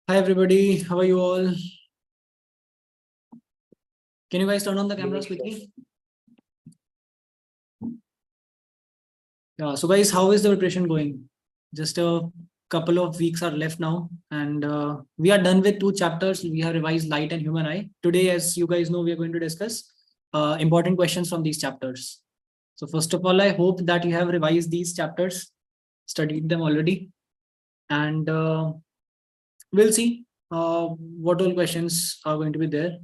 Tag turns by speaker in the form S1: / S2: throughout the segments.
S1: Hi everybody, how are you all? Can you guys turn on the cameras quickly? Yeah, so guys, how is the preparation going? Just a couple of weeks are left now, and we are done with 2 chapters. We have revised light and human eye. Today, as you guys know, we are going to discuss important questions from these chapters. So first of all, I hope that you have revised these chapters, studied them already, and we'll see what all questions are going to be there.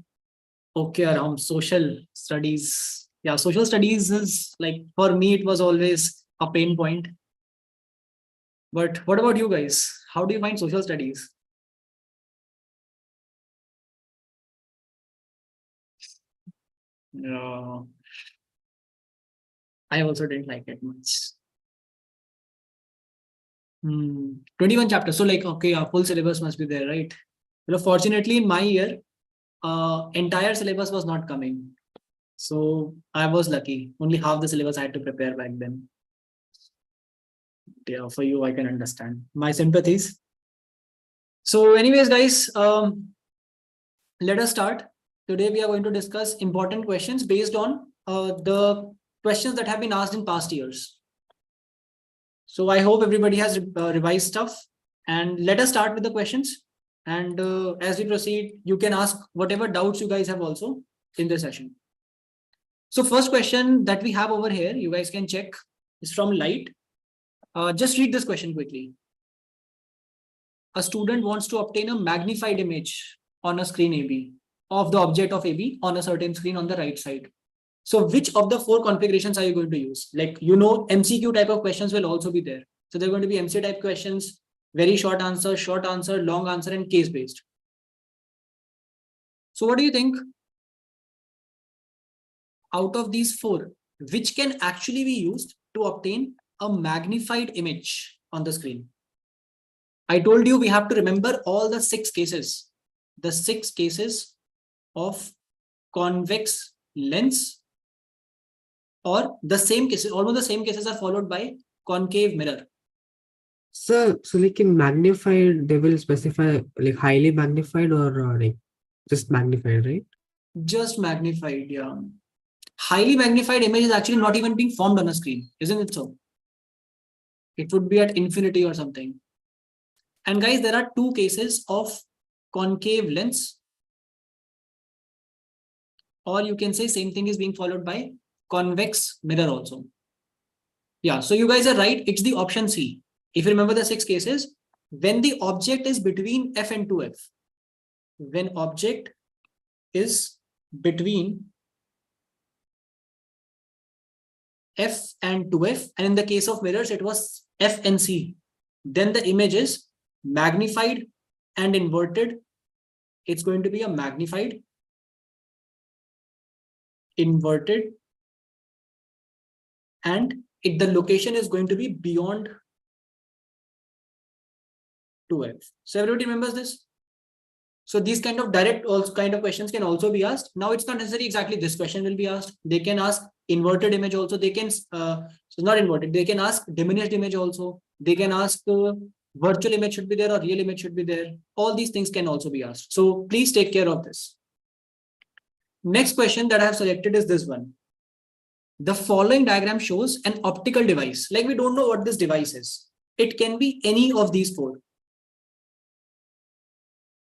S1: Okay, around social studies. Yeah, social studies is like, for me, it was always a pain point. But what about you guys? How do you find social studies? I also didn't like it much. 21 chapters. So like, okay, a full syllabus must be there, right? Fortunately, in my year, entire syllabus was not coming. So I was lucky. Only half the syllabus I had to prepare back then. Yeah, for you, I can understand. My sympathies. So anyways, guys, let us start. Today we are going to discuss important questions based on the questions that have been asked in past years. So I hope everybody has revised stuff, and let us start with the questions. And as we proceed, you can ask whatever doubts you guys have also in the session. So first question that we have over here, you guys can check, is from Light. Just read this question quickly. A student wants to obtain a magnified image on a screen AB of the object of AB on a certain screen on the right side. So which of the 4 configurations are you going to use? Like, MCQ type of questions will also be there. So they're going to be MC type questions, very short answer, long answer, and case based. So what do you think? Out of these 4, which can actually be used to obtain a magnified image on the screen? I told you we have to remember all the 6 cases. The 6 cases of convex lens, or the same cases, almost the same cases are followed by concave mirror.
S2: So like in magnified, they will specify like highly magnified or like just magnified, right?
S1: Just magnified, yeah. Highly magnified image is actually not even being formed on a screen, isn't it so? It would be at infinity or something. And guys, there are 2 cases of concave lens, or you can say same thing is being followed by convex mirror also. Yeah, so you guys are right. It's the option C. If you remember the 6 cases, when the object is between F and 2F, when object is between F and 2F, and in the case of mirrors, it was F and C, then the image is magnified and inverted. It's going to be a magnified, inverted, and the location is going to be beyond 2F. So everybody remembers this? So these kind of direct kind of questions can also be asked. Now it's not necessarily exactly this question will be asked. They can ask inverted image also. They can, so not inverted, they can ask diminished image also. They can ask virtual image should be there or real image should be there. All these things can also be asked. So please take care of this. Next question that I have selected is this one. The following diagram shows an optical device. Like, we don't know what this device is. It can be any of these 4.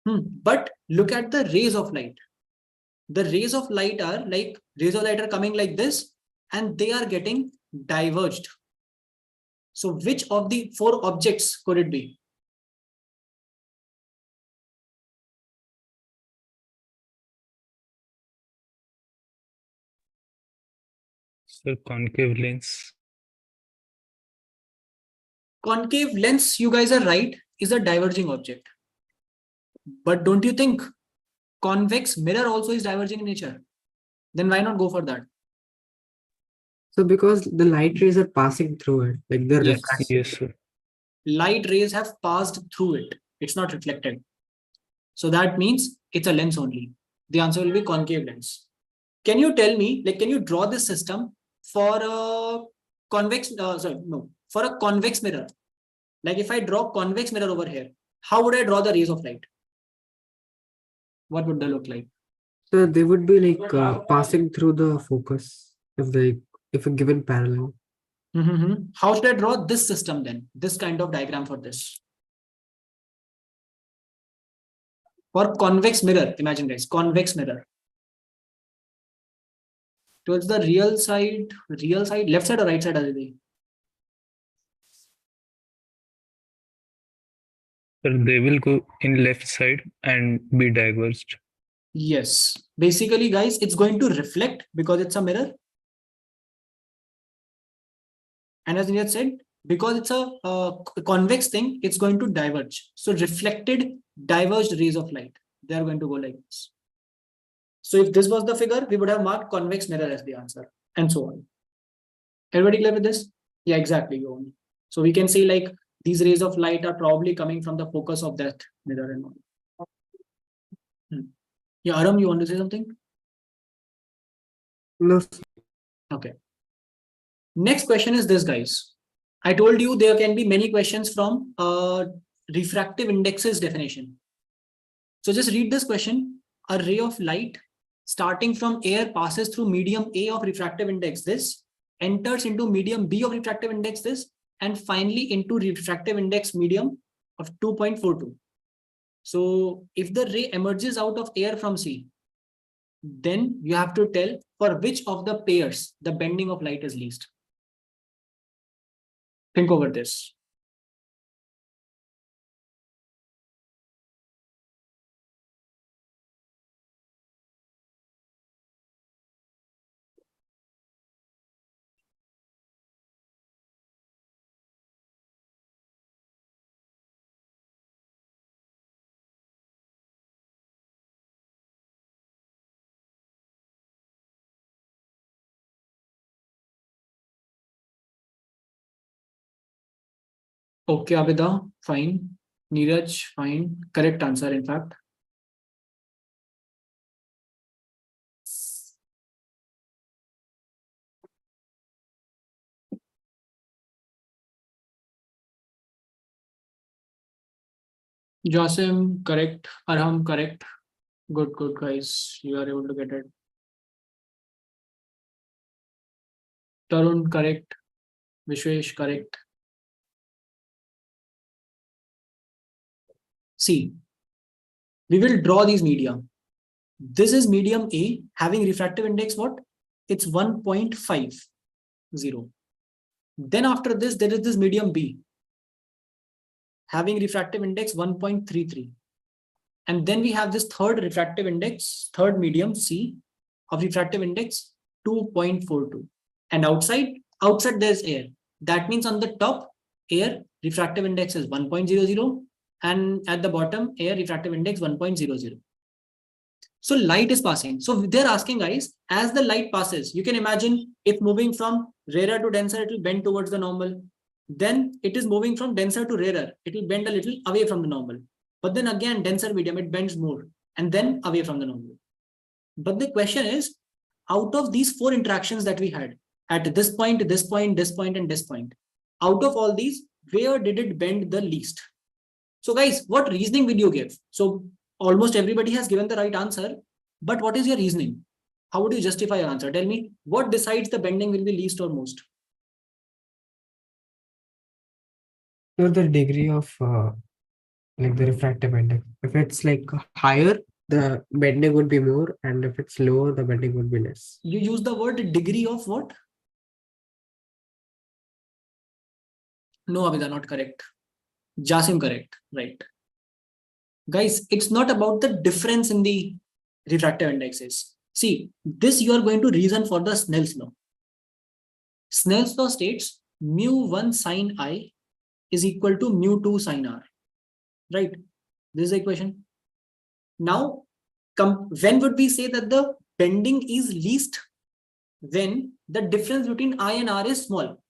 S1: But look at the rays of light. The rays of light are like, rays of light are coming like this, and they are getting diverged. So which of the 4 objects could it be?
S3: So concave lens.
S1: Concave lens, you guys are right, is a diverging object. But don't you think convex mirror also is diverging in nature? Then why not go for that?
S2: So because the light rays are passing through it, like the refraction.
S3: Yes, sir.
S1: Light rays have passed through it. It's not reflected. So that means it's a lens only. The answer will be concave lens. Can you tell me, like, can you draw this system for a convex, for a convex mirror? Like, if I draw convex mirror over here, how would I draw the rays of light? What would they look like?
S2: So they would be like passing through the focus if a given parallel.
S1: How should I draw this system then? This kind of diagram for this. For convex mirror, imagine guys, convex mirror. Towards the real side, left side or right side, Aditi?
S3: So they will go in left side and be diverged.
S1: Yes. Basically, guys, it's going to reflect because it's a mirror. And as Niyat said, because it's a convex thing, it's going to diverge. So reflected, diverged rays of light, they are going to go like this. So if this was the figure, we would have marked convex mirror as the answer, and so on. Everybody clear with this? Yeah, exactly. So we can say like these rays of light are probably coming from the focus of that mirror and all. Yeah, Aram, you want to say something?
S2: No.
S1: Okay. Next question is this, guys. I told you there can be many questions from refractive indexes definition. So just read this question. A ray of light starting from air passes through medium A of refractive index this, enters into medium B of refractive index this, and finally into refractive index medium of 2.42. So if the ray emerges out of air from C, then you have to tell for which of the pairs the bending of light is least. Think over this. Okay, Abida, fine. Neeraj, fine. Correct answer, in fact. Jasim, correct. Arham, correct. Good, guys. You are able to get it. Tarun, correct. Vishwesh, correct. See, we will draw these media. This is medium A having refractive index what? It's 1.50. Then after this, there is this medium B having refractive index 1.33. And then we have this third refractive index, third medium C of refractive index 2.42. And outside there's air. That means on the top, air refractive index is 1.00, and at the bottom, air refractive index 1.00. So light is passing. So they're asking, guys, as the light passes, you can imagine if moving from rarer to denser, it will bend towards the normal. Then it is moving from denser to rarer. It will bend a little away from the normal. But then again, denser medium, it bends more and then away from the normal. But the question is, out of these four interactions that we had at this point, this point, this point, and this point, out of all these, where did it bend the least? So guys, what reasoning will you give? So almost everybody has given the right answer, but what is your reasoning? How would you justify your answer? Tell me, what decides the bending will be least or most?
S2: So the degree of like the refractive index. If it's like higher, the bending would be more, and if it's lower, the bending would be less.
S1: You use the word degree of what? No, Abida, not correct. Jasim, correct. Right. Guys, it's not about the difference in the refractive indexes. See, this you are going to reason for the Snell's law. Snell's law states mu1 sine I is equal to mu2 sine R. Right? This is the equation. Now, when would we say that the bending is least? When the difference between I and R is small.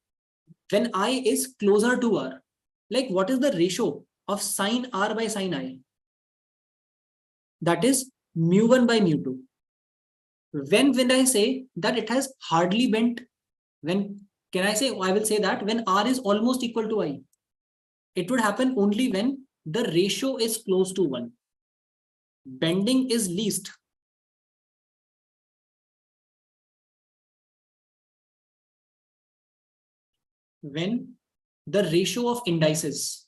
S1: When I is closer to R. Like what is the ratio of sine R by sine I? That is mu1 by mu2. When I say that it has hardly bent, when can I say, I will say that when R is almost equal to I, it would happen only when the ratio is close to 1. bending is least when the ratio of indices,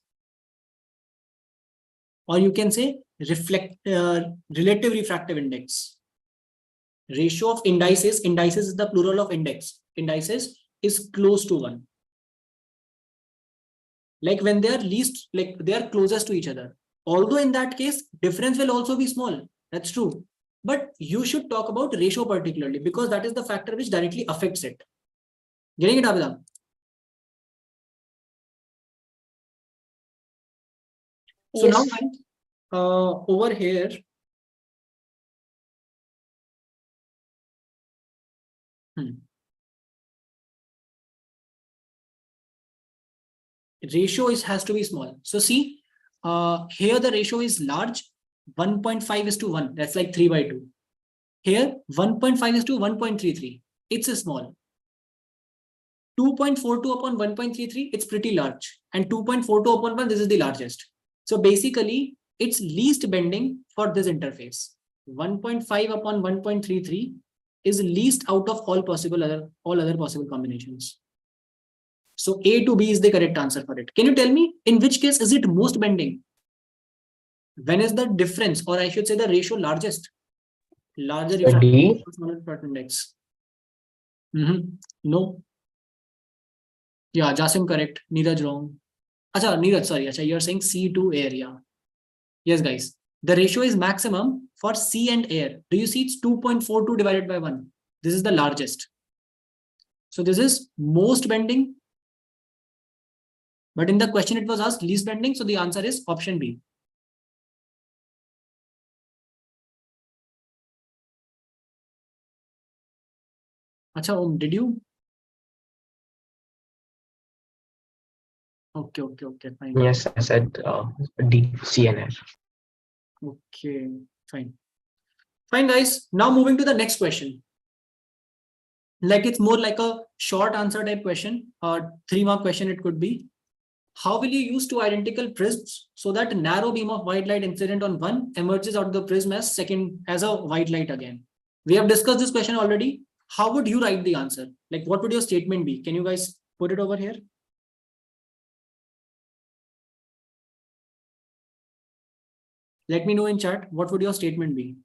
S1: or you can say relative refractive index. Ratio of indices is the plural of index. Indices is close to 1. Like when they are least, like they are closest to each other. Although in that case, difference will also be small. That's true. But you should talk about ratio particularly because that is the factor which directly affects it. Getting it, Abhidha? So
S4: Yes.
S1: now, over here, ratio has to be small. So see, here the ratio is large, 1.5 is to 1. That's like 3 by 2. Here, 1.5 is to 1.33. It's a small. 2.42 upon 1.33, it's pretty large. And 2.42 upon 1, this is the largest. So basically, it's least bending for this interface. 1.5 upon 1.33 is least out of all other possible combinations. So A to B is the correct answer for it. Can you tell me in which case is it most bending? When is the difference, or I should say the ratio largest? Larger
S4: D.
S1: index. No. Yeah, Jasim correct. Neeraj wrong. Acha, Neeraj, sorry. Acha, you're saying C to air. Yeah. Yes, guys. The ratio is maximum for C and air. Do you see it's 2.42 divided by 1? This is the largest. So this is most bending. But in the question it was asked least bending. So the answer is option B. Acha, did you? Okay, fine.
S4: Yes, I said D, C, and F.
S1: Okay, fine. Fine, guys. Now moving to the next question. Like it's more like a short answer type question, or 3-mark question it could be. How will you use two identical prisms so that a narrow beam of white light incident on one emerges out of the prism as a white light again? We have discussed this question already. How would you write the answer? Like what would your statement be? Can you guys put it over here? Let me know in chat. What would your statement be?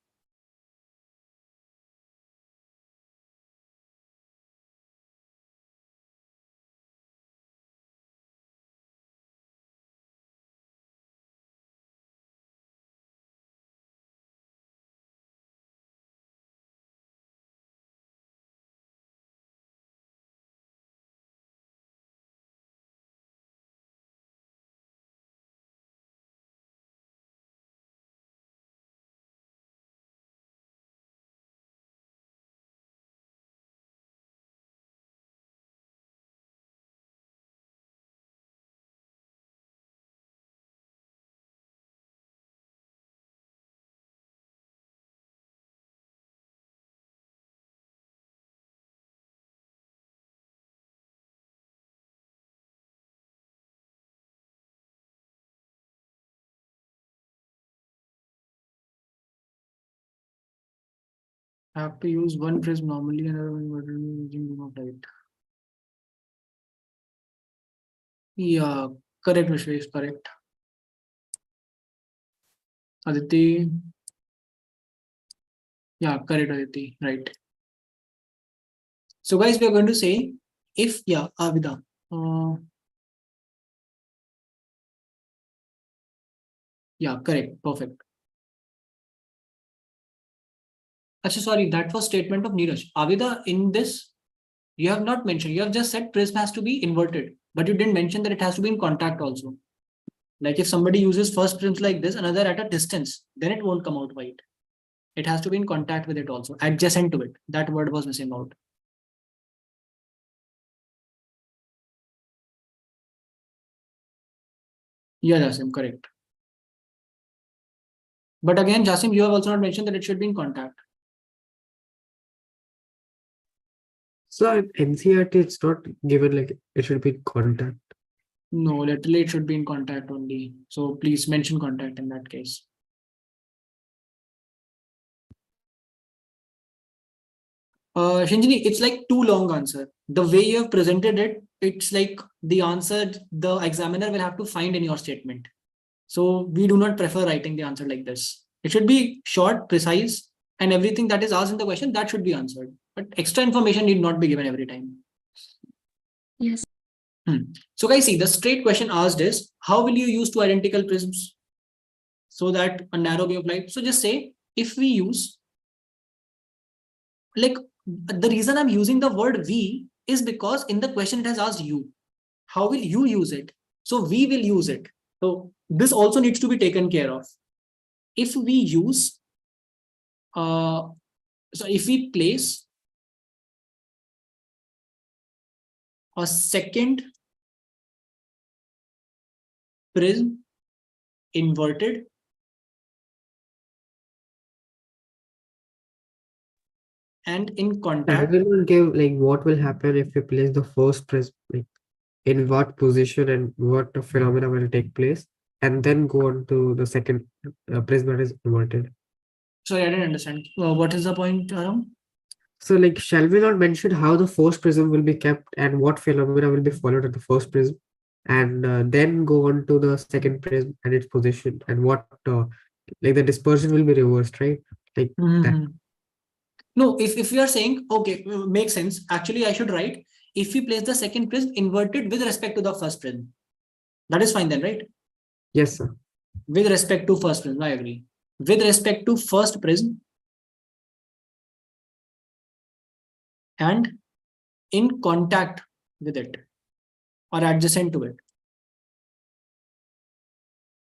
S1: I have to use one prism normally and another one using beam of light. Yeah, correct, Vishwesh, correct. Aditi. Yeah, correct, Aditi, right. So guys, we are going to say if, yeah, Avida. Yeah, correct, perfect. Actually, sorry, that was statement of Neeraj. Avida, in this, you have not mentioned, you have just said prism has to be inverted, but you didn't mention that it has to be in contact also. Like if somebody uses first prisms like this, another at a distance, then it won't come out white. It has to be in contact with it also, adjacent to it. That word was missing out. Yeah, Jasim, correct. But again, Jasim, you have also not mentioned that it should be in contact.
S2: So in NCERT, it's not given like it should be contact.
S1: No, literally it should be in contact only. So please mention contact in that case. Shinjini, it's like too long answer. The way you have presented it, it's like the answer the examiner will have to find in your statement. So we do not prefer writing the answer like this. It should be short, precise, and everything that is asked in the question, that should be answered. But extra information need not be given every time.
S5: Yes.
S1: So guys, see, the straight question asked is, how will you use two identical prisms so that a narrow beam of light? So just say, if we use, like, the reason I'm using the word we is because in the question it has asked you. How will you use it? So we will use it. So this also needs to be taken care of. If we use, so if we place a second prism inverted and in
S2: I
S1: contact.
S2: will not give like what will happen if we place the first prism, like in what position and what phenomena will take place, and then go on to the second prism that is inverted.
S1: Sorry, I didn't understand. What is the point, Aram?
S2: So, like, shall we not mention how the first prism will be kept and what phenomena will be followed at the first prism, and then go on to the second prism and its position, and what like the dispersion will be reversed, right? Like that.
S1: No, if you are saying, okay, makes sense. Actually, I should write, if we place the second prism inverted with respect to the first prism. That is fine then, right?
S2: Yes, sir.
S1: With respect to first prism, I agree. With respect to first prism and in contact with it or adjacent to it.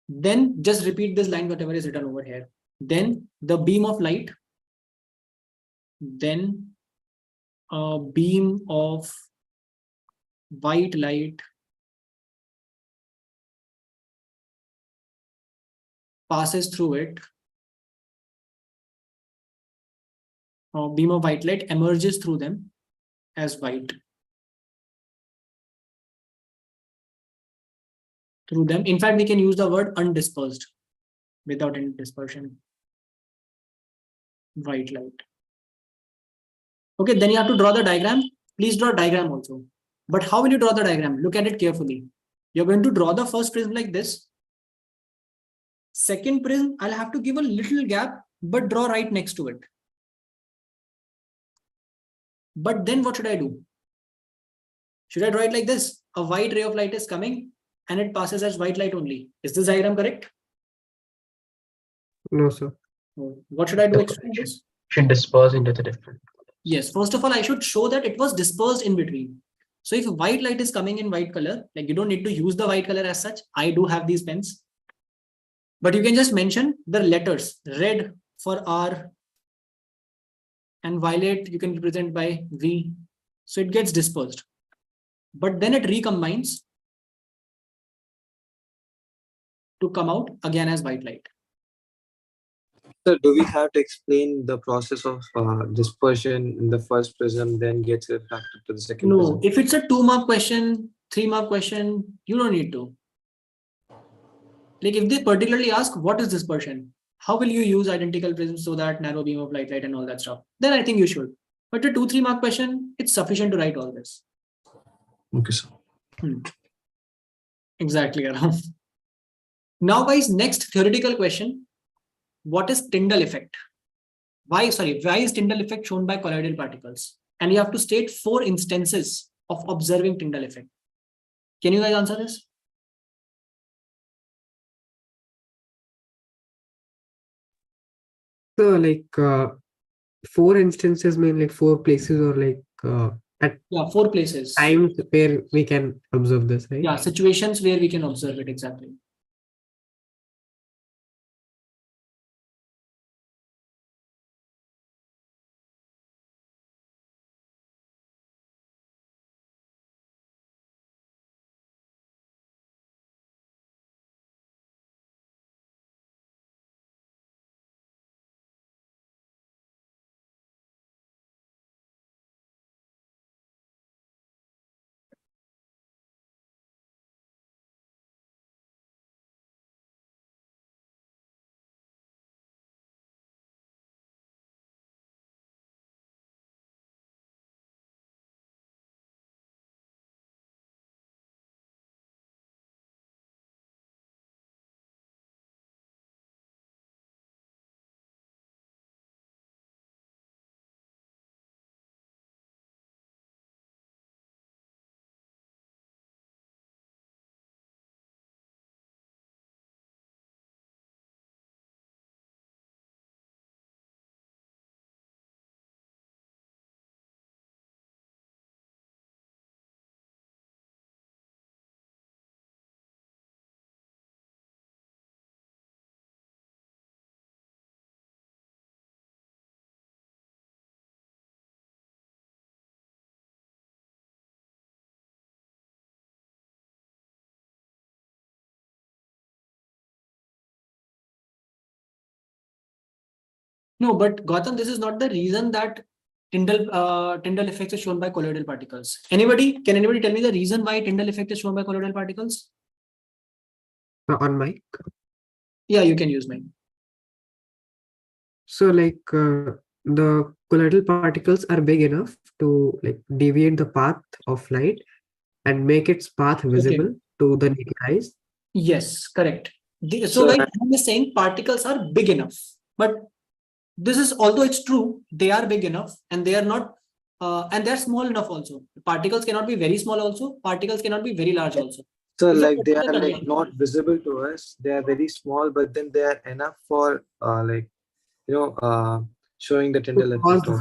S1: Then just repeat this line, whatever is written over here. Then the beam of light, then a beam of white light passes through it. A beam of white light emerges through them as white. Through them. In fact, we can use the word undispersed without any dispersion. White light. Okay, then you have to draw the diagram. Please draw a diagram also. But how will you draw the diagram? Look at it carefully. You're going to draw the first prism like this. Second prism, I'll have to give a little gap, but draw right next to it. But then what should I do? Should I draw it like this? A white ray of light is coming and it passes as white light only. Is this diagram correct?
S2: No, sir.
S1: What should I do explain this?
S4: Should disperse into the different.
S1: Yes, first of all, I should show that it was dispersed in between. So if white light is coming in white color, like you don't need to use the white color as such. I do have these pens. But you can just mention the letters, red for R and violet you can represent by V. So it gets dispersed. But then it recombines to come out again as white light.
S6: So do we have to explain the process of dispersion in the first prism, then gets refracted to the second prism?
S1: No, if it's a 2-mark question, 3-mark question, you don't need to. Like if they particularly ask, what is dispersion? How will you use identical prisms so that narrow beam of light and all that stuff? Then I think you should. But a 2-3-mark question, it's sufficient to write all this.
S6: Okay, sir.
S1: Exactly, Aram. Now guys, next theoretical question. What is Tyndall effect? Why is Tyndall effect shown by colloidal particles? And you have to state 4 instances of observing Tyndall effect. Can you guys answer this?
S2: So, like, 4 instances mean like 4 places or like at
S1: 4 places.
S2: times where we can observe this, right?
S1: Yeah, situations where we can observe it, exactly. No, but Gautam, this is not the reason that Tyndall effect is shown by colloidal particles. Can anybody tell me the reason why Tyndall effect is shown by colloidal particles?
S2: On mic.
S1: Yeah, you can use mine.
S2: So like the colloidal particles are big enough to like deviate the path of light and make its path visible to the naked eyes.
S1: Yes, correct. So
S6: So,
S1: like I'm just saying particles are big enough, but this is, although it's true, they are big enough and they are not, and they're small enough also. Particles cannot be very small also. Particles cannot be very large also.
S6: so
S1: It's a
S6: like they
S1: particular
S6: are like
S1: condition.
S6: not visible to us. They are very small, but then they are enough for showing the Tyndall effect.
S2: Cause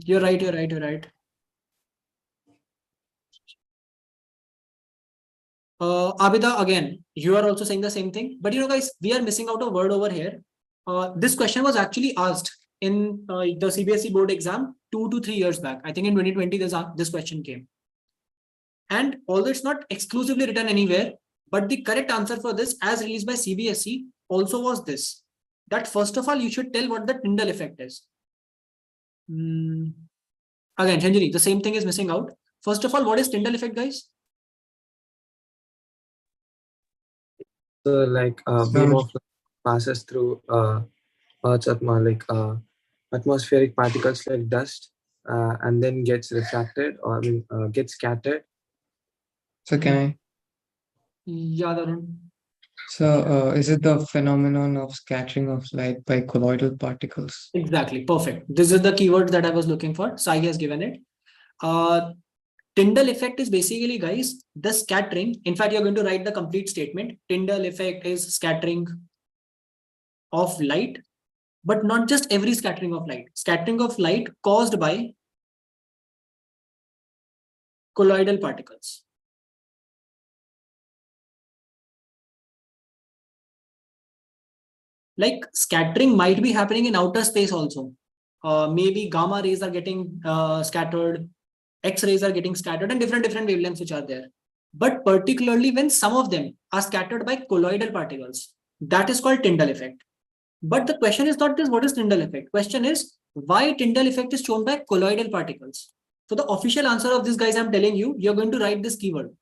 S1: You're right. You're right. You're right. Abida, again, you are also saying the same thing. But guys, we are missing out a word over here. This question was actually asked in the CBSE board exam 2 to 3 years back. I think in 2020, this question came. And although it's not exclusively written anywhere, but the correct answer for this, as released by CBSE, also was this. That first of all, you should tell what the Tyndall effect is. Again, Shanjini, the same thing is missing out. First of all, what is Tyndall effect, guys?
S6: So like beam of light passes through Earth's atmospheric particles like dust and then gets refracted or gets scattered.
S7: So can I?
S1: Yeah, Darun.
S7: So is it the phenomenon of scattering of light by colloidal particles?
S1: Exactly. Perfect. This is the keyword that I was looking for. Sai has given it. Tyndall effect is basically, guys, the scattering. In fact, you're going to write the complete statement. Tyndall effect is scattering of light, but not just every scattering of light. Scattering of light caused by colloidal particles. Like scattering might be happening in outer space also. Maybe gamma rays are getting scattered, X-rays are getting scattered, and different wavelengths which are there. But particularly when some of them are scattered by colloidal particles, that is called Tyndall effect. But the question is not this, what is Tyndall effect? Question is why Tyndall effect is shown by colloidal particles. So the official answer of this, guys, I'm telling you, you're going to write this keyword.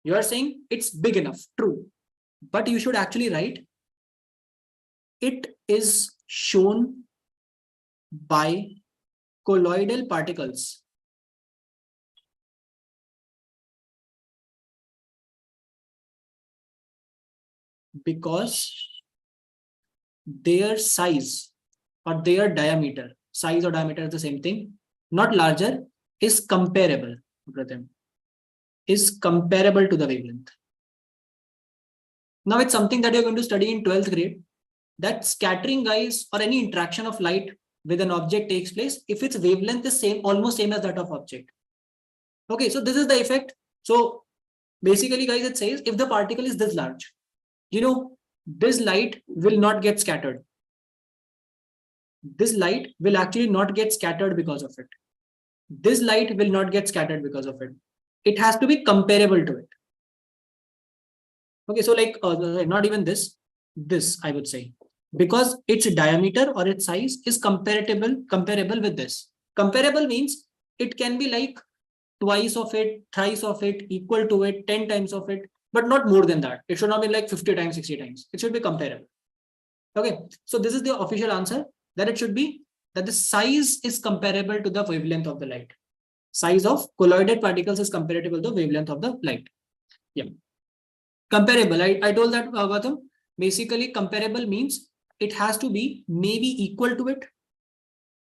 S1: You are saying it's big enough, true. But you should actually write it is shown by colloidal particles. Because their size or their diameter, size or diameter is the same thing, not larger, is comparable to them, is comparable to the wavelength. Now it's something that you're going to study in 12th grade, that scattering, guys, or any interaction of light with an object takes place if its wavelength is same, almost same as that of object. Okay, so this is the effect. So basically, guys, it says if the particle is this large, this light will not get scattered. This light will actually not get scattered because of it. This light will not get scattered because of it. It has to be comparable to it. Okay, so like not even this I would say, because its diameter or its size is comparable with this. Comparable means it can be like twice of it, thrice of it, equal to it, 10 times of it, but not more than that. It should not be like 50 times, 60 times. It should be comparable. Okay, so this is the official answer, that it should be that the size is comparable to the wavelength of the light. Size of colloidal particles is comparable to the wavelength of the light. Yeah. Comparable. I told that, Gautam. Basically, comparable means it has to be maybe equal to it.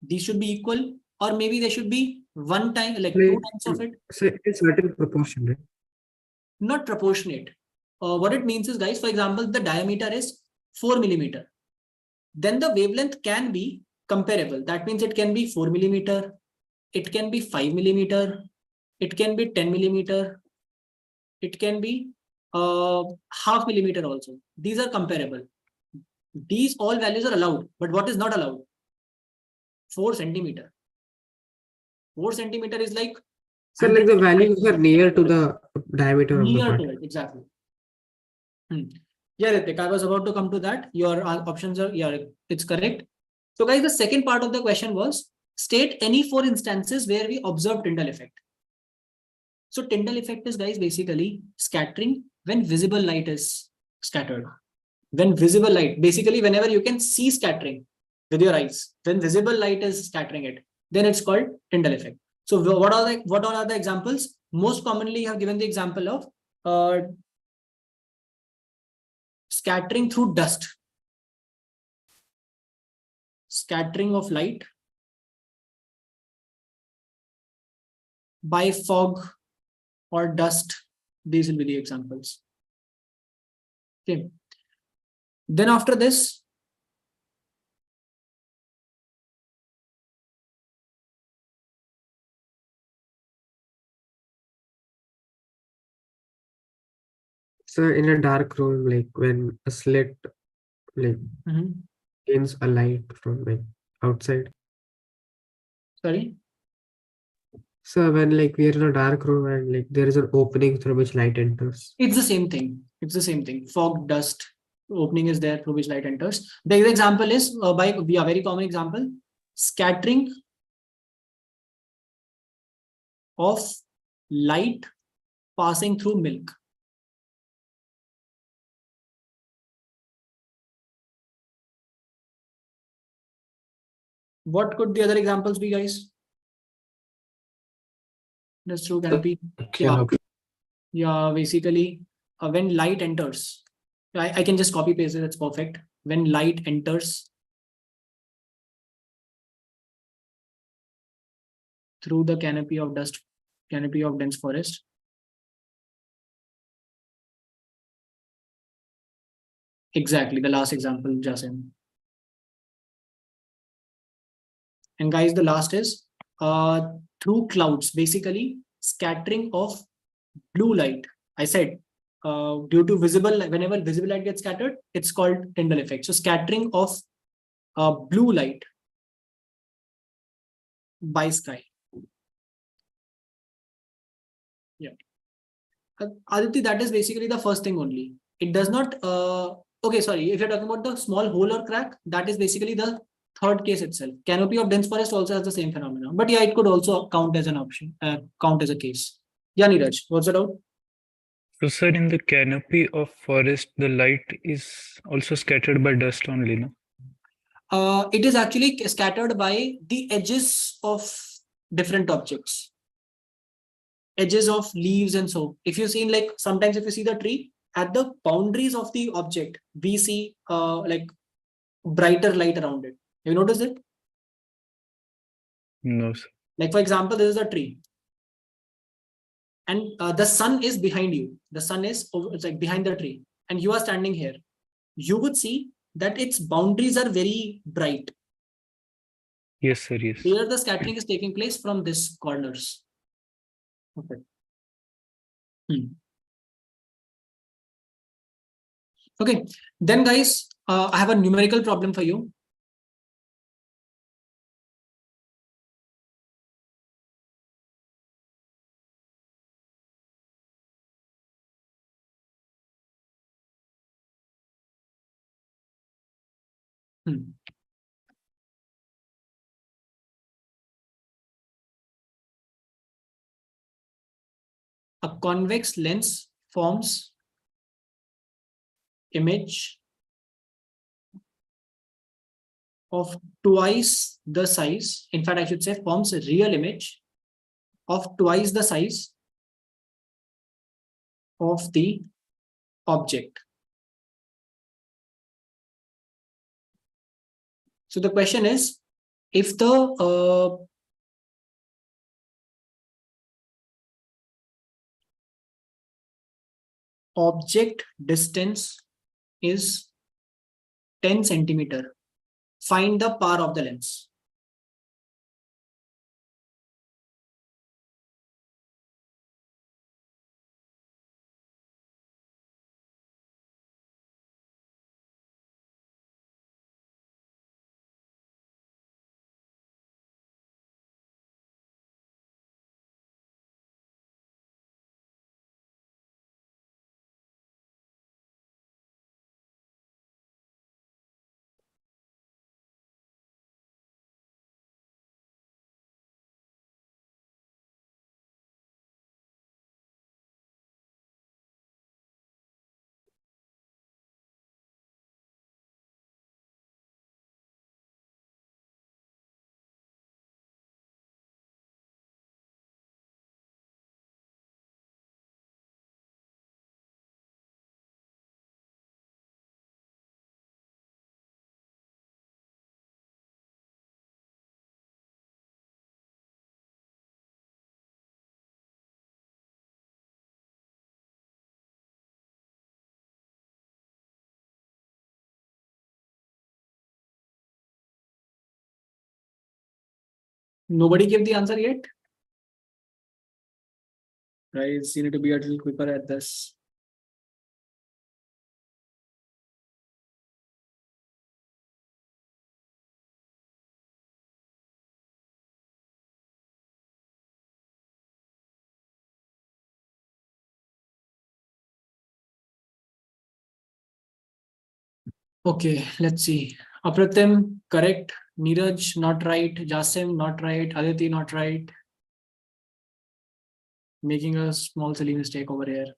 S1: These should be equal, or maybe they should be one time, like 2 times of it.
S2: So it's certain proportion, right?
S1: Not proportionate. What it means is, guys, for example, the diameter is 4 millimeter. Then the wavelength can be comparable. That means it can be 4 millimeter, it can be 5 millimeter, it can be 10 millimeter, it can be half millimeter also. These are comparable. These all values are allowed, but what is not allowed? 4 centimeter. 4 centimeter is like.
S2: So like the values are near to the diameter of the
S1: Near to
S2: particle.
S1: it, exactly. Yeah, Ritik, I was about to come to that. Your options are, yeah, it's correct. So guys, the second part of the question was state any 4 instances where we observe Tyndall effect. So Tyndall effect is, guys, basically scattering when visible light is scattered. When visible light, basically whenever you can see scattering with your eyes, when visible light is scattering it, then it's called Tyndall effect. So what all are the examples? Most commonly, you have given the example of scattering through dust, scattering of light by fog or dust. These will be the examples. Okay. Then after this,
S2: So in a dark room, like when a slit like gains a light from like outside.
S1: sorry.
S2: So when like we are in a dark room and like there is an opening through which light enters.
S1: It's the same thing. It's the same thing. Fog, dust, opening is there through which light enters. The other example is by a very common example, scattering of light passing through milk. What could the other examples be, guys? Just through canopy.
S6: Canopy.
S1: Yeah, basically, when light enters, I can just copy paste it. That's perfect. When light enters through the canopy of dust, canopy of dense forest. Exactly, the last example, Jasim. And guys, the last is through clouds, basically scattering of blue light. I said due to visible, whenever visible light gets scattered, it's called Tyndall effect. So scattering of blue light by sky. Yeah. Aditi, that is basically the first thing only. It does not, okay, sorry, if you're talking about the small hole or crack, that is basically the third case itself. Canopy of dense forest also has the same phenomenon. But yeah, it could also count as an option, count as a case. Yeah, Neeraj, what's it out?
S3: So, sir, in the canopy of forest, the light is also scattered by dust only, no?
S1: It is actually scattered by the edges of different objects, edges of leaves and so. If you see, like sometimes if you see the tree, at the boundaries of the object, we see like brighter light around it. Have you noticed it?
S3: No, sir.
S1: Like for example, this is a tree, and the sun is behind you. The sun is it's like behind the tree, and you are standing here. You would see that its boundaries are very bright.
S3: Yes, sir, yes.
S1: Here, the scattering is taking place from this corners. Okay. Okay. Then, guys, I have a numerical problem for you. A convex lens forms image of twice the size. In fact, I should say forms a real image of twice the size of the object. So the question is, if the object distance is 10 centimeter, find the power of the lens. Nobody gave the answer yet? Guys, you need to be a little quicker at this. Okay, let's see. Apratim, correct. Neeraj, not right. Jasim, not right. Aditi, not right. Making a small silly mistake over here.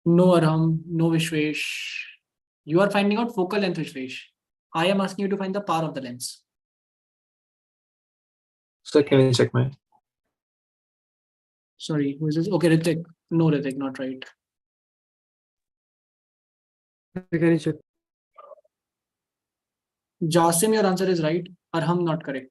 S1: No, Arham, no Vishwesh. You are finding out focal length, Vishwesh. I am asking you to find the power of the lens.
S6: So can you check my?
S1: Sorry, who is this? Okay, Ritik. No, Ritik, not right.
S2: Can you check?
S1: Jasim, your answer is right. Arham, not correct.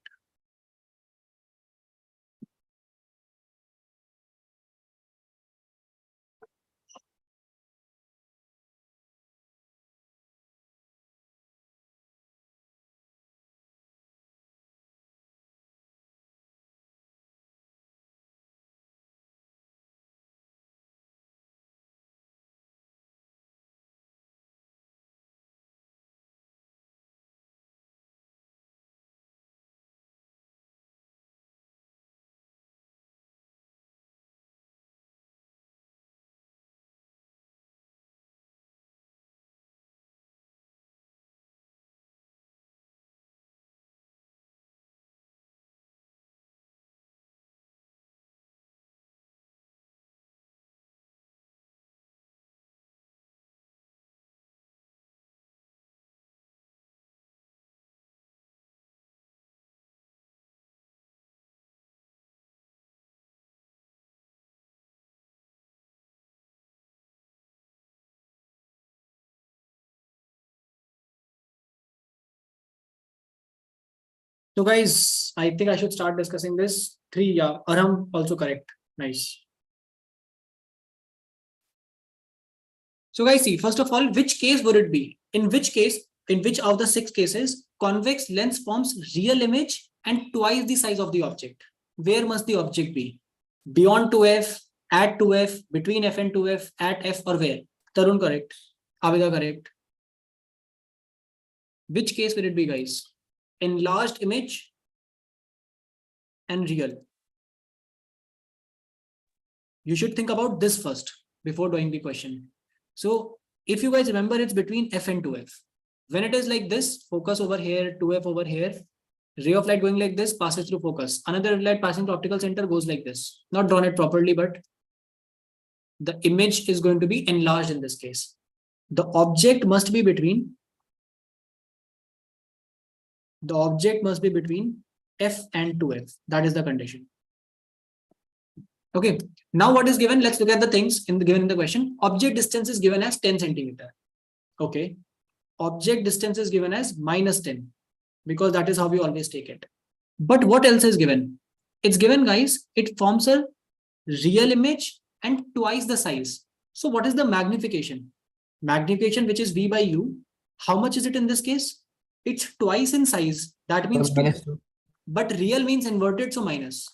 S1: So guys, I think I should start discussing this. 3, yeah. Arham, also correct. Nice. So guys, see, first of all, which case would it be? In which case, in which of the 6 cases, convex lens forms real image and twice the size of the object? Where must the object be? Beyond 2f, at 2f, between f and 2f, at f, or where? Tarun, correct. Abida, correct. Which case will it be, guys? Enlarged image and real. You should think about this first before doing the question. So if you guys remember, it's between f and 2f. When it is like this, focus over here, 2f over here, ray of light going like this passes through focus. Another light passing through optical center goes like this. Not drawn it properly, but the image is going to be enlarged in this case. The object must be between f and 2f. That is the condition. Okay. Now what is given? Let's look at the things given in the question. Object distance is given as 10 centimeter. Okay. Object distance is given as -10 because that is how we always take it. But what else is given? It's given, guys, it forms a real image and twice the size. So what is the magnification? Magnification, which is V by U. How much is it in this case? It's twice in size. That means 2. But real means inverted, so minus.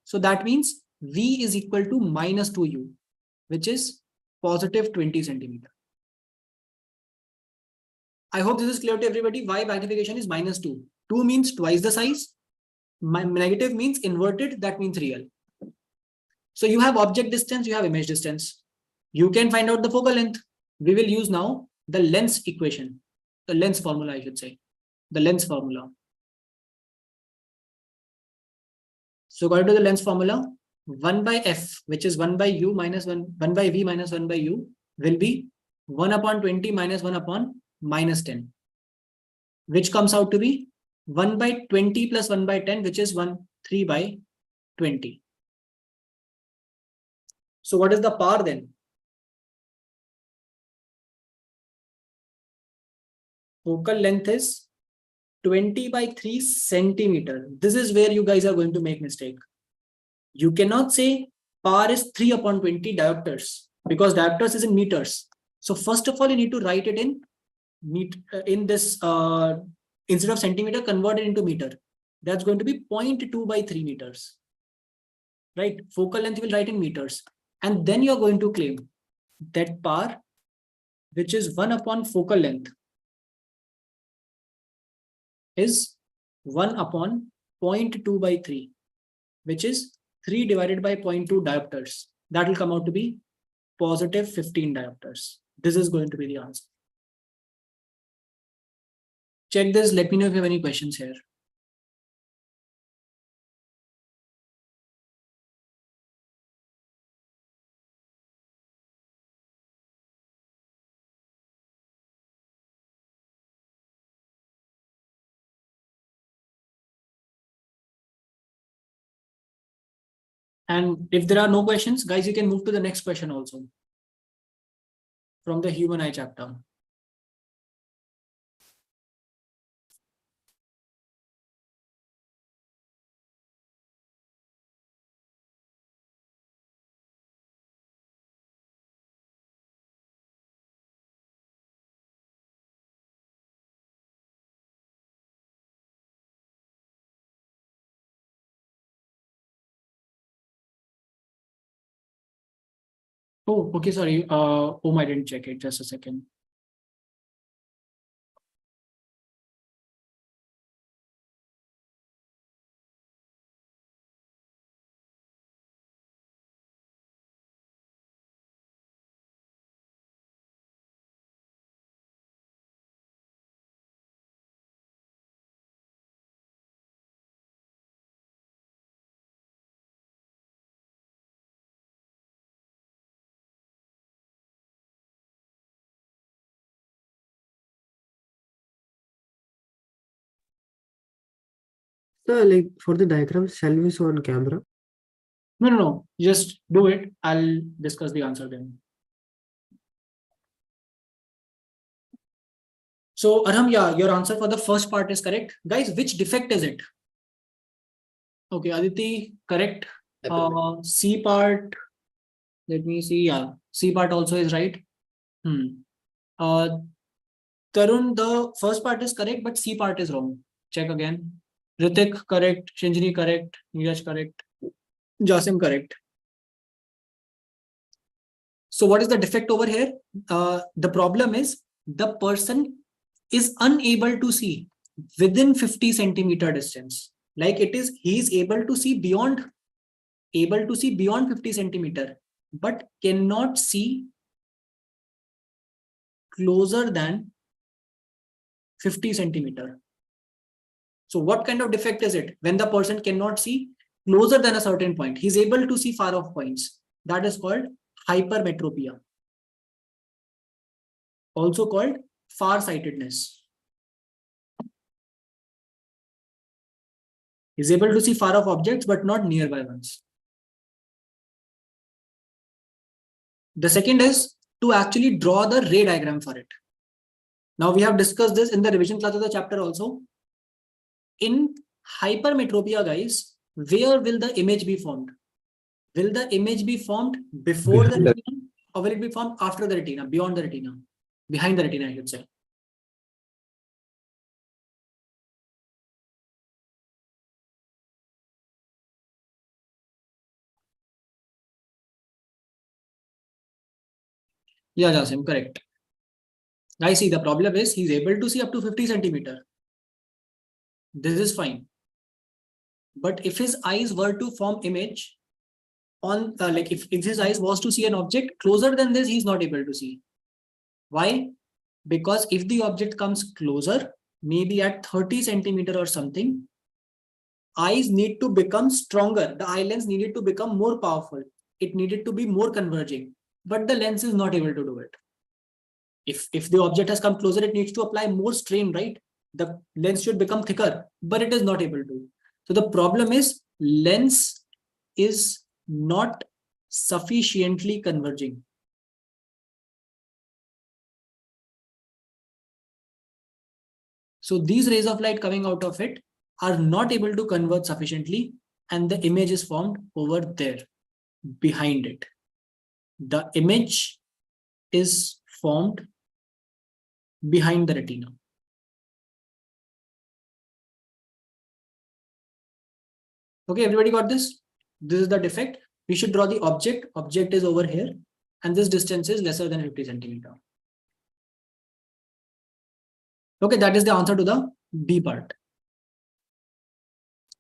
S1: So that means V is equal to -2U, which is positive 20 centimeter. I hope this is clear to everybody why magnification is -2. 2 means twice the size. Negative means inverted, that means real. So you have object distance, you have image distance. You can find out the focal length. We will use now the lens equation, the lens formula, I should say, the lens formula. So according to the lens formula, 1 by f, which is 1 by u minus 1 by v minus 1 by u, will be 1 upon 20 minus 1 upon minus 10, which comes out to be 1 by 20 plus 1 by 10, which is 3 by 20. So what is the power then? Focal length is 20 by 3 centimeter. This is where you guys are going to make mistake. You cannot say power is 3 upon 20 diopters, because diopters is in meters. So first of all, you need to write it in this instead of centimeter, convert it into meter. That's going to be 0.2 by 3 meters. Right? Focal length you will write in meters. And then you're going to claim that power, which is 1 upon focal length, is 1 upon 0.2 by 3, which is 3 divided by 0.2 diopters. That will come out to be positive 15 diopters. This is going to be the answer. Check this. Let me know if you have any questions here. And if there are no questions, guys, you can move to the next question also from the human eye chapter. Oh, okay, sorry. I didn't check it. Just a second.
S2: So, like for the diagram, shall we show on camera?
S1: No. Just do it. I'll discuss the answer then. So, Arham, yeah, your answer for the first part is correct. Guys, which defect is it? Okay, Aditi, correct. C part, let me see. Yeah, C part also is right. Tarun, the first part is correct, but C part is wrong. Check again. Ritik, correct. Shinjini, correct. Neeraj, correct. Jasim, correct. So what is the defect over here? The problem is the person is unable to see within 50 centimeter distance. Like he is able to see beyond 50 centimeter, but cannot see closer than 50 centimeter. So what kind of defect is it? When the person cannot see closer than a certain point, he's able to see far off points. That is called hypermetropia, also called farsightedness. He's able to see far off objects, but not nearby ones. The second is to actually draw the ray diagram for it. Now we have discussed this in the revision class of the chapter also. In hypermetropia, guys, where will the image be formed? Will the image be formed before the retina, or will it be formed after the retina, beyond the retina, behind the retina, I should say? Yeah, Jasim, correct. I see. The problem is he's able to see up to 50 centimeter. This is fine. But if his eyes were to form image on, like if his eyes was to see an object closer than this, he's not able to see. Why? Because if the object comes closer, maybe at 30 centimeter or something, eyes need to become stronger. The eye lens needed to become more powerful. It needed to be more converging, but the lens is not able to do it. If the object has come closer, it needs to apply more strain, right? The lens should become thicker, but it is not able to. So the problem is lens is not sufficiently converging. So these rays of light coming out of it are not able to converge sufficiently, and the image is formed over there, behind it. The image is formed behind the retina. Okay, everybody got this? This is the defect. We should draw the object. Object is over here, and this distance is lesser than 50 centimeter. Okay, that is the answer to the B part.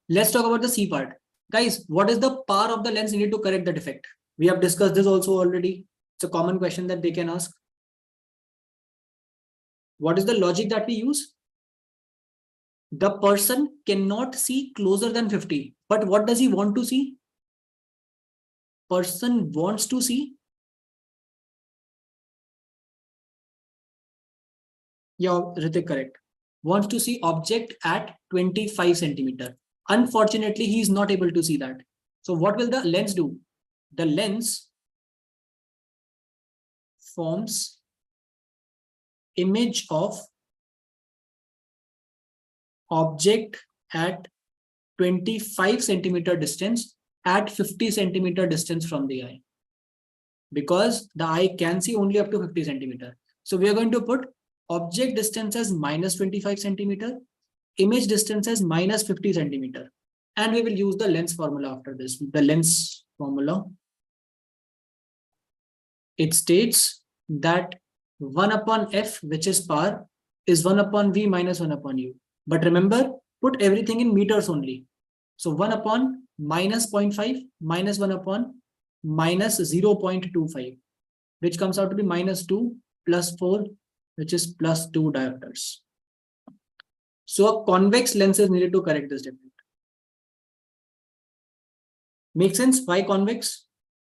S1: Let's talk about the C part. Guys, what is the power of the lens needed to correct the defect? We have discussed this also already. It's a common question that they can ask. What is the logic that we use? The person cannot see closer than 50, but what does he want to see? Person wants to see. Yeah, Ritik, correct. Wants to see object at 25 centimeter. Unfortunately, he is not able to see that. So what will the lens do? The lens forms image of object at 25 centimeter distance at 50 centimeter distance from the eye, because the eye can see only up to 50 centimeter. So we are going to put object distance as minus 25 centimeter, image distance as minus 50 centimeter, and we will use the lens formula after this. The lens formula, it states that 1 upon f, which is power, is 1 upon v minus 1 upon u. But remember, put everything in meters only. So 1 upon minus 0.5 minus 1 upon minus 0.25, which comes out to be minus 2 plus 4, which is plus 2 diopters. So a convex lens is needed to correct this defect. Make sense? Why convex?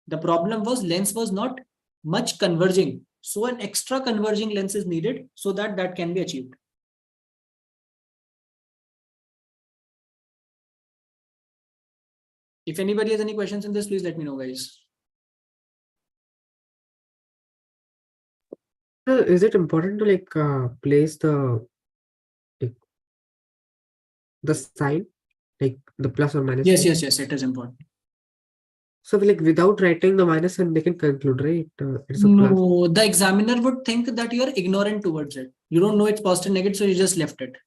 S1: The problem was lens was not much converging. So an extra converging lens is needed so that that can be achieved. If anybody has any questions in this, please let me know, guys.
S2: Is it important to place like, the sign, like the plus or minus?
S1: Yes,
S2: sign?
S1: yes, it is important.
S2: So without writing the minus sign, they can conclude, right? It's a plus.
S1: No, the examiner would think that you are ignorant towards it. You don't know it's positive, negative, so you just left it.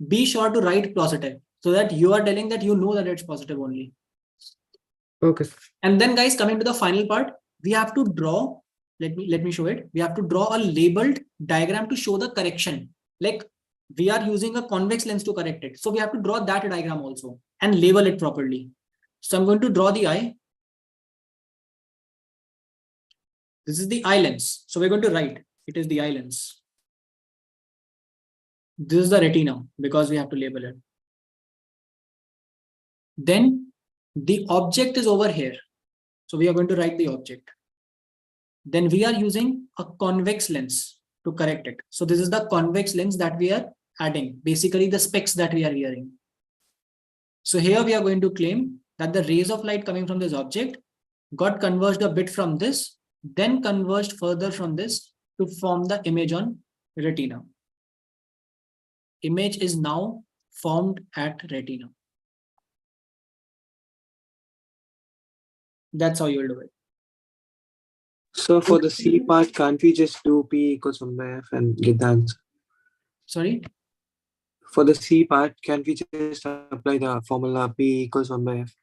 S1: Be sure to write positive so that you are telling that you know that it's positive only.
S2: Okay.
S1: And then, guys, coming to the final part, we have to draw. Let me show it. We have to draw a labeled diagram to show the correction. Like we are using a convex lens to correct it. So we have to draw that diagram also and label it properly. So I'm going to draw the eye. This is the eye lens. So we're going to write it is the eye lens. This is the retina because we have to label it. Then the object is over here. So we are going to write the object. Then we are using a convex lens to correct it. So this is the convex lens that we are adding, basically the specs that we are wearing. So here we are going to claim that the rays of light coming from this object got converged a bit from this, then converged further from this to form the image on retina. Image is now formed at retina. That's how you will do it.
S6: So for the C part, can't we just do P equals 1 by F and get the answer?
S1: Sorry?
S6: For the C part, can't we just apply the formula P equals 1 by F?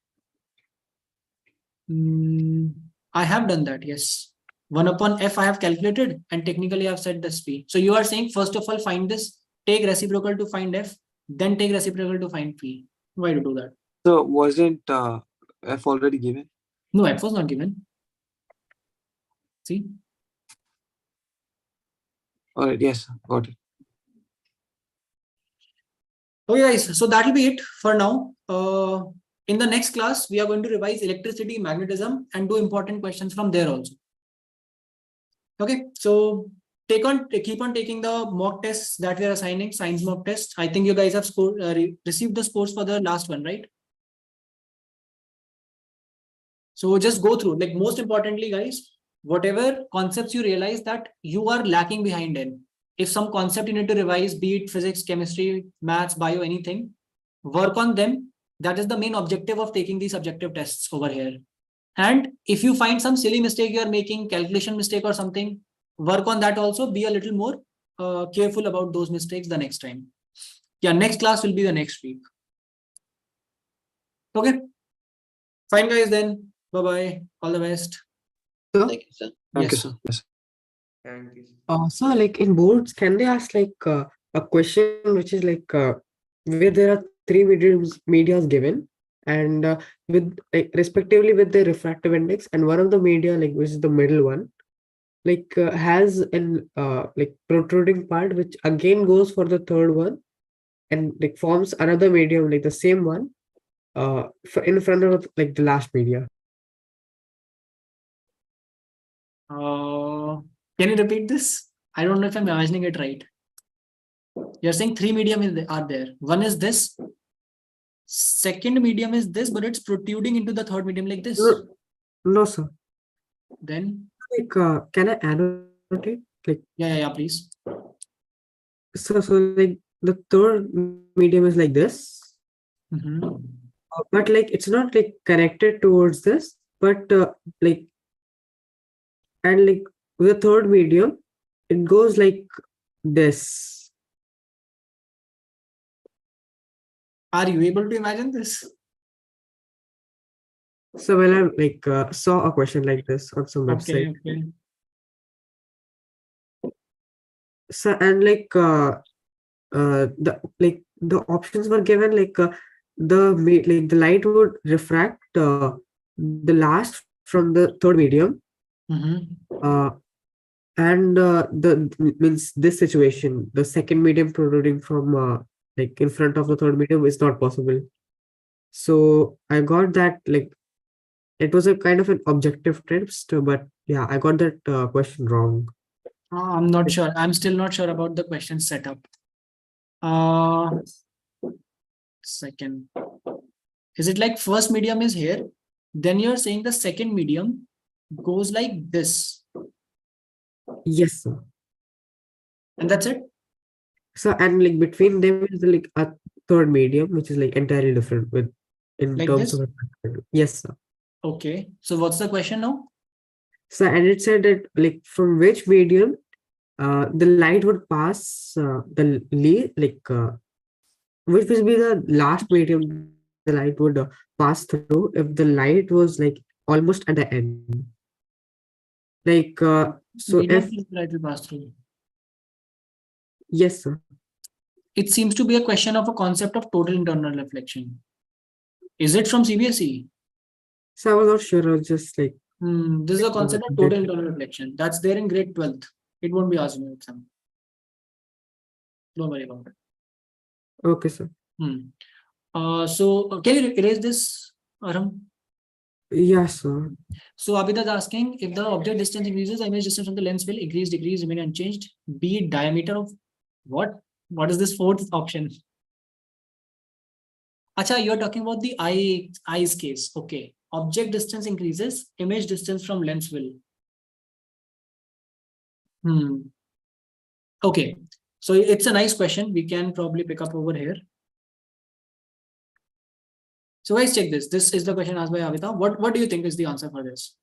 S1: I have done that, yes. 1 upon F I have calculated and technically I have set this P. So you are saying, first of all, find this, take reciprocal to find F, then take reciprocal to find P. Why to do that?
S6: So wasn't F already given?
S1: No, F was not given. See?
S6: All right, yes, got it.
S1: Okay, guys. So that will be it for now. In the next class, we are going to revise electricity, magnetism, and do important questions from there also. Okay. So keep on taking the mock tests that we are assigning, science mock tests. I think you guys have received the scores for the last one, right? So just go through, like, most importantly, guys, whatever concepts you realize that you are lacking behind in. If some concept you need to revise, be it physics, chemistry, maths, bio, anything, work on them. That is the main objective of taking these subjective tests over here. And if you find some silly mistake you are making, calculation mistake or something, work on that also. Be a little more careful about those mistakes the next time. Yeah, next class will be the next week. Okay. Fine, guys, then. Bye-bye. All the best.
S4: Thank you, sir.
S6: Thank you,
S1: Yes.
S6: sir. Yes.
S7: Thank you.
S2: So like in boards, can they ask like a question which is like where there are three medias given, and with like respectively with the refractive index, and one of the media, like which is the middle one, like has an like protruding part which again goes for the third one, and like forms another medium like the same one in front of like the last media.
S1: Can you repeat this? I don't know if I'm imagining it right. You're saying three medium are there. One is this. Second medium is this, but it's protruding into the third medium like this.
S2: No, sir.
S1: Then,
S2: Like can I annotate? Like
S1: yeah, please.
S2: so like the third medium is like this. But like it's not like connected towards this, but like, and like with the third medium it goes like this.
S1: Are you able to imagine this?
S2: So when I like saw a question like this on some website,
S1: Okay.
S2: so and like the options were given like the light would refract the last from the third medium, and the means this situation, the second medium protruding from like in front of the third medium is not possible. So I got that, like it was a kind of an objective test, but yeah, I got that question wrong.
S1: I'm not sure. I'm still not sure about the question setup. Second. Is it like first medium is here? Then you're saying the second medium goes like this.
S2: Yes, sir.
S1: And that's it?
S2: So and like between them is like a third medium, which is like entirely different with in
S1: Like
S2: terms
S1: this?
S2: of yes, sir.
S1: Okay. So what's the question now?
S2: So and it said that like from which medium the light would pass which will be the last medium the light would pass through if the light was like almost at the end. Like so
S1: Medium
S2: if
S1: light will pass through.
S2: yes, sir.
S1: It seems to be a question of a concept of total internal reflection. Is it from CBSE?
S2: So I was not sure. I was just like
S1: This is a concept of total internal reflection. That's there in grade 12th. It won't be asked in the exam. Don't worry about it.
S2: okay, sir.
S1: So can you erase this, Aram?
S2: Yes, sir.
S1: So Abhida is asking if the object distance increases, the image distance from the lens will increase, decrease, remain unchanged. Be diameter of what? What is this fourth option? Acha, you're talking about the eyes case. Okay. Object distance increases, image distance from lens will. Okay. So it's a nice question. We can probably pick up over here. So guys, check this. This is the question asked by Avita. What do you think is the answer for this?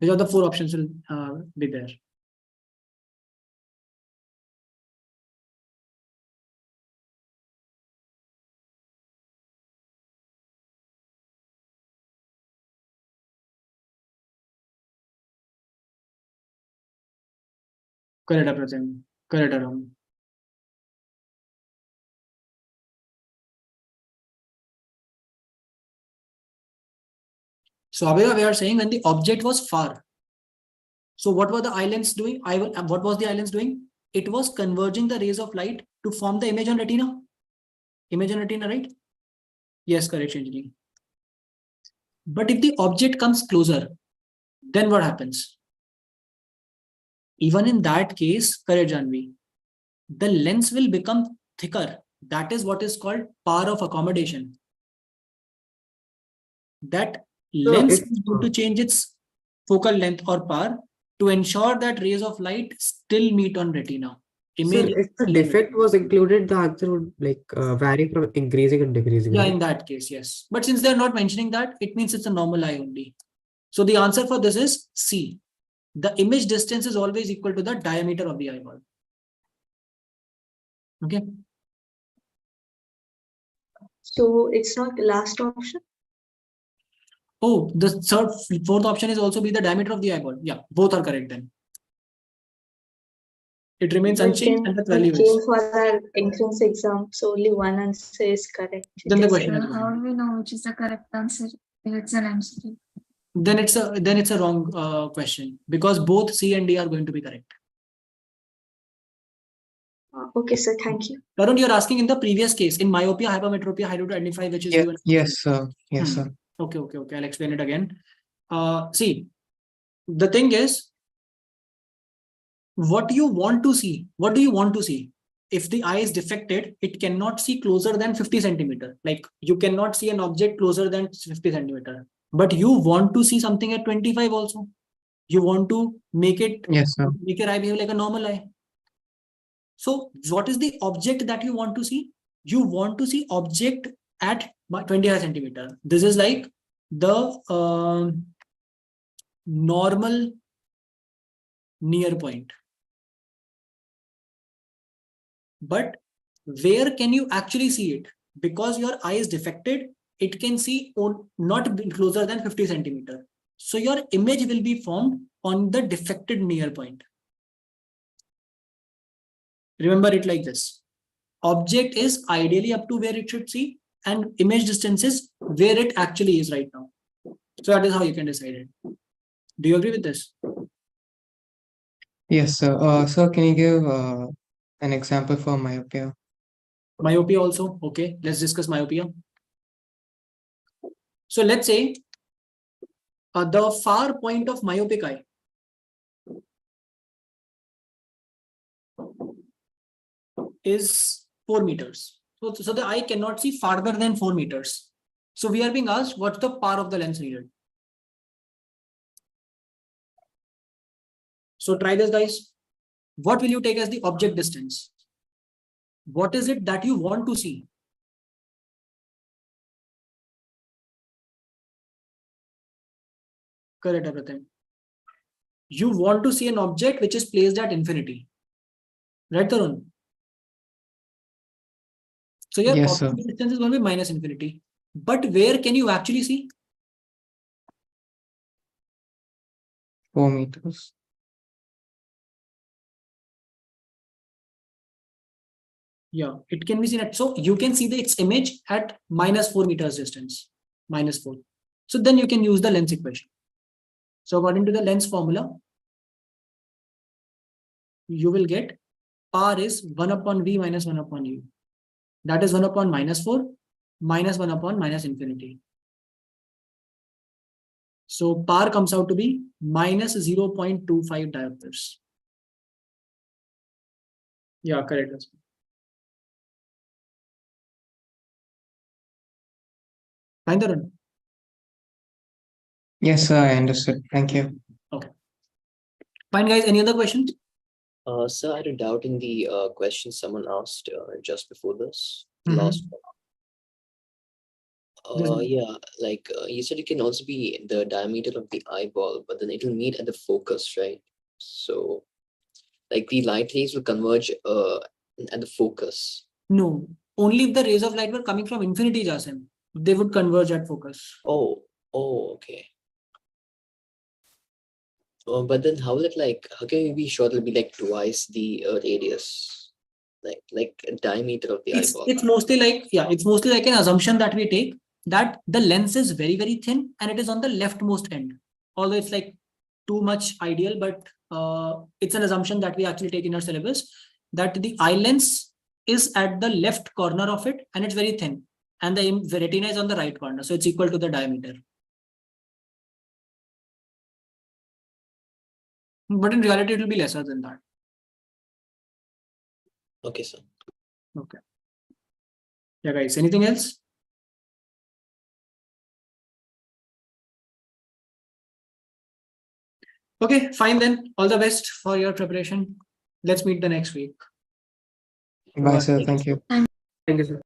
S1: Which of the four options will be there? Correct, Apratim. Correct, Aram. So Abhira, we are saying when the object was far, So what were the eye lens doing? What was the eye lens doing? It was converging the rays of light to form the image on retina. Image on retina, right? Yes, correct, Shanjini. But if the object comes closer, then what happens? Even in that case, correct, Janvi, the lens will become thicker. That is what is called power of accommodation. That lens is going to change its focal length or power to ensure that rays of light still meet on retina.
S2: So if the defect was included, the answer would like vary from increasing and decreasing.
S1: Yeah,
S2: right?
S1: in that case, yes. But since they're not mentioning that, it means it's a normal eye only. So the answer for this is C. The image distance is always equal to the diameter of the eyeball. Okay.
S5: So it's not the last option.
S1: Oh, the fourth option is also be the diameter of the eyeball. Yeah, both are correct then. It remains unchanged and the value is.
S5: For our entrance exam, so only one answer is correct.
S1: Then the question
S8: So
S1: is
S8: how do we know which is the correct answer if it's an MCQ?
S1: then it's a wrong question because both C and D are going to be correct.
S5: Okay, sir. Thank you.
S1: Tarun, you're asking in the previous case in myopia, hypermetropia, how to identify which is
S7: Yeah,
S1: you and
S7: yes, sir. Yes, sir.
S1: Okay. I'll explain it again. See, the thing is, what do you want to see? What do you want to see? If the eye is defected, it cannot see closer than 50 centimeter. Like you cannot see an object closer than 50 centimeter. But you want to see something at 25 also. You want to make it,
S7: Yes, sir.
S1: make your eye behave like a normal eye. So what is the object that you want to see? You want to see object at 25 centimeter. This is like the normal near point. But where can you actually see it? Because your eye is defected, it can see not closer than 50 centimeter. So your image will be formed on the defected near point. Remember it like this. Object is ideally up to where it should see, and image distance is where it actually is right now. So that is how you can decide it. Do you agree with this?
S7: Yes, sir. Sir, can you give an example for myopia?
S1: Myopia also. Okay, let's discuss myopia. So let's say the far point of myopic eye is 4 meters. So the eye cannot see farther than 4 meters. So we are being asked what's the power of the lens needed. So try this, guys. What will you take as the object distance? What is it that you want to see? Correct, everything. You want to see an object which is placed at infinity. Right, Tarun? So your
S7: Yes, sir.
S1: object distance is going to be minus infinity. But where can you actually see?
S7: 4 meters.
S1: Yeah, it can be seen at, so you can see its image at minus 4 meters distance, minus 4. So then you can use the lens equation. So according to the lens formula, you will get power is 1 upon V minus 1 upon U. That is 1 upon minus 4 minus 1 upon minus infinity. So power comes out to be minus 0.25 diopters. Yeah, correct. Fine, Tarun?
S7: Yes, sir. I understood. Thank you.
S1: Okay. Fine, guys. Any other questions?
S9: Sir, I had a doubt in the question someone asked just before this,
S1: Mhm.
S9: last
S1: This
S9: one.
S1: one.
S9: Yeah, like you said, it can also be the diameter of the eyeball, but then it will meet at the focus, right? So, like the light rays will converge at the focus.
S1: No, only if the rays of light were coming from infinity, Jasim, they would converge at focus.
S9: Oh, okay. But then how will it how can we be sure it'll be like twice the radius, like a diameter of the eyeball?
S1: It's mostly like, yeah, it's mostly like an assumption that we take that the lens is very, very thin and it is on the leftmost end. Although it's like too much ideal, but it's an assumption that we actually take in our syllabus, that the eye lens is at the left corner of it and it's very thin, and the retina is on the right corner, so it's equal to the diameter. But in reality, it will be lesser than that.
S9: Okay, sir.
S1: Okay. Yeah, guys, anything else? Okay, fine then. All the best for your preparation. Let's meet the next week.
S7: Bye, sir. Thank you.
S2: Thank you, sir.